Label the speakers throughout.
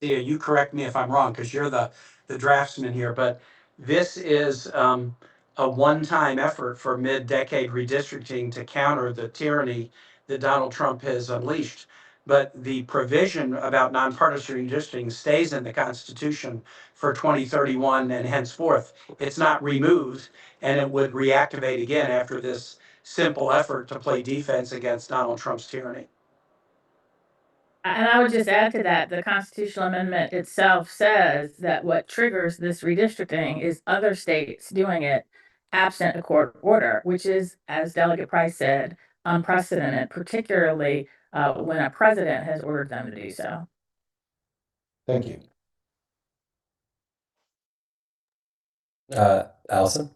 Speaker 1: Thea, you correct me if I'm wrong, because you're the draftsman here, but this is a one-time effort for mid-decade redistricting to counter the tyranny that Donald Trump has unleashed. But the provision about nonpartisan redistricting stays in the Constitution for 2031 and henceforth. It's not removed, and it would reactivate again after this simple effort to play defense against Donald Trump's tyranny.
Speaker 2: And I would just add to that, the constitutional amendment itself says that what triggers this redistricting is other states doing it absent a court order, which is, as Delegate Price said, unprecedented, particularly when a president has ordered them to do so.
Speaker 3: Thank you. Allison?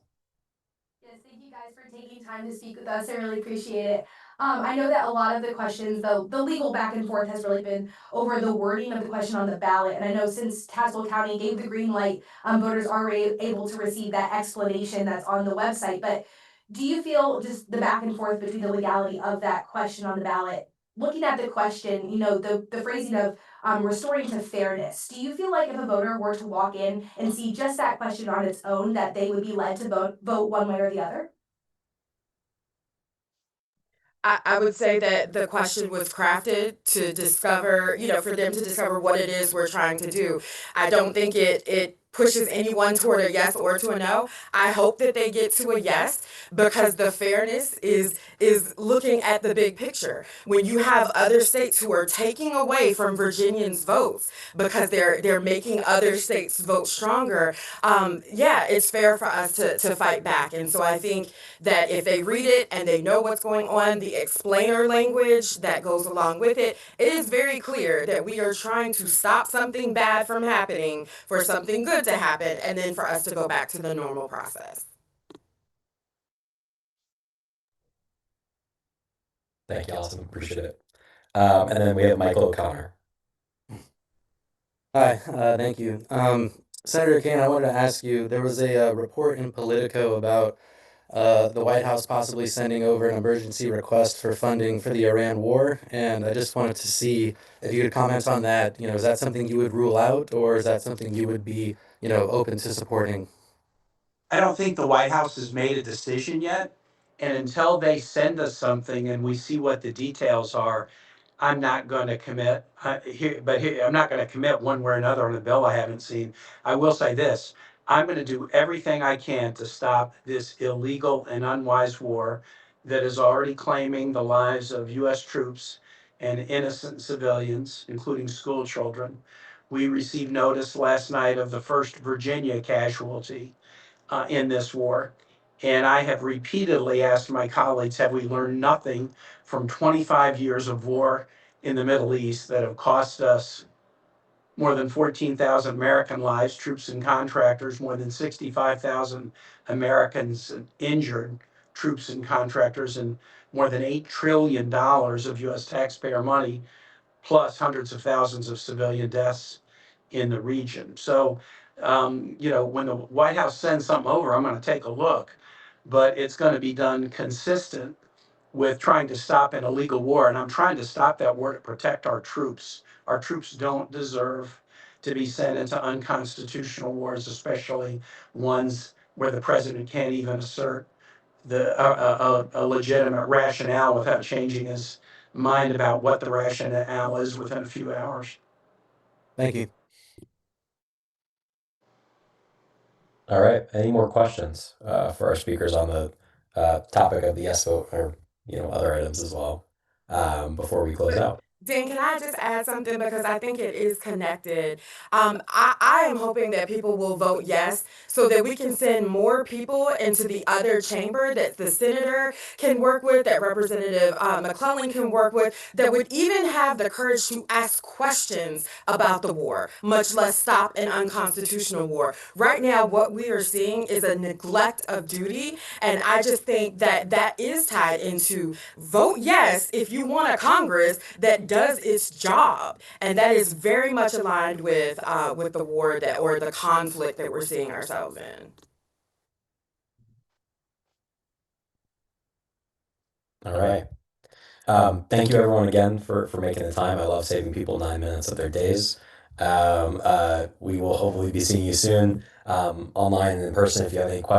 Speaker 4: Yes, thank you guys for taking time to speak with us. I really appreciate it. I know that a lot of the questions, the legal back and forth has really been over the wording of the question on the ballot. And I know since Tazewell County gave the green light, voters are able to receive that explanation that's on the website. But do you feel just the back and forth between the legality of that question on the ballot? Looking at the question, you know, the phrasing of restoring to fairness, do you feel like if a voter were to walk in and see just that question on its own, that they would be led to vote one way or the other?
Speaker 5: I would say that the question was crafted to discover, you know, for them to discover what it is we're trying to do. I don't think it pushes anyone toward a yes or to a no. I hope that they get to a yes because the fairness is looking at the big picture. When you have other states who are taking away from Virginians' votes because they're making other states vote stronger, yeah, it's fair for us to fight back. And so I think that if they read it and they know what's going on, the explainer language that goes along with it, it is very clear that we are trying to stop something bad from happening for something good to happen and then for us to go back to the normal process.
Speaker 3: Thank you, Allison. Appreciate it. And then we have Michael O'Connor.
Speaker 6: Hi, thank you. Senator Kaine, I wanted to ask you, there was a report in Politico about the White House possibly sending over an emergency request for funding for the Iran war, and I just wanted to see if you could comment on that. You know, is that something you would rule out, or is that something you would be, you know, open to supporting?
Speaker 1: I don't think the White House has made a decision yet. And until they send us something and we see what the details are, I'm not going to commit. I'm not going to commit one way or another on a bill I haven't seen. I will say this: I'm going to do everything I can to stop this illegal and unwise war that is already claiming the lives of U.S. troops and innocent civilians, including school children. We received notice last night of the first Virginia casualty in this war. And I have repeatedly asked my colleagues, have we learned nothing from 25 years of war in the Middle East that have cost us more than 14,000 American lives, troops and contractors, more than 65,000 Americans injured, troops and contractors, and more than $8 trillion of US taxpayer money, plus hundreds of thousands of civilian deaths in the region. So, you know, when the White House sends something over, I'm going to take a look, but it's going to be done consistent with trying to stop an illegal war. And I'm trying to stop that war to protect our troops. Our troops don't deserve to be sent into unconstitutional wars, especially ones where the president can't even assert a legitimate rationale without changing his mind about what the rationale is within a few hours.
Speaker 6: Thank you.
Speaker 3: All right. Any more questions for our speakers on the topic of the yes vote or, you know, other items as well before we close out?
Speaker 5: Dan, can I just add something because I think it is connected? I am hoping that people will vote yes so that we can send more people into the other chamber that the senator can work with, that Representative McClellan can work with, that would even have the courage to ask questions about the war, much less stop an unconstitutional war. Right now, what we are seeing is a neglect of duty, and I just think that that is tied into vote yes if you want a Congress that does its job, and that is very much aligned with the war that or the conflict that we're seeing ourselves in.
Speaker 3: All right. Thank you everyone again for making the time. I love saving people 9 minutes of their days. We will hopefully be seeing you soon, online and in person. If you have any questions.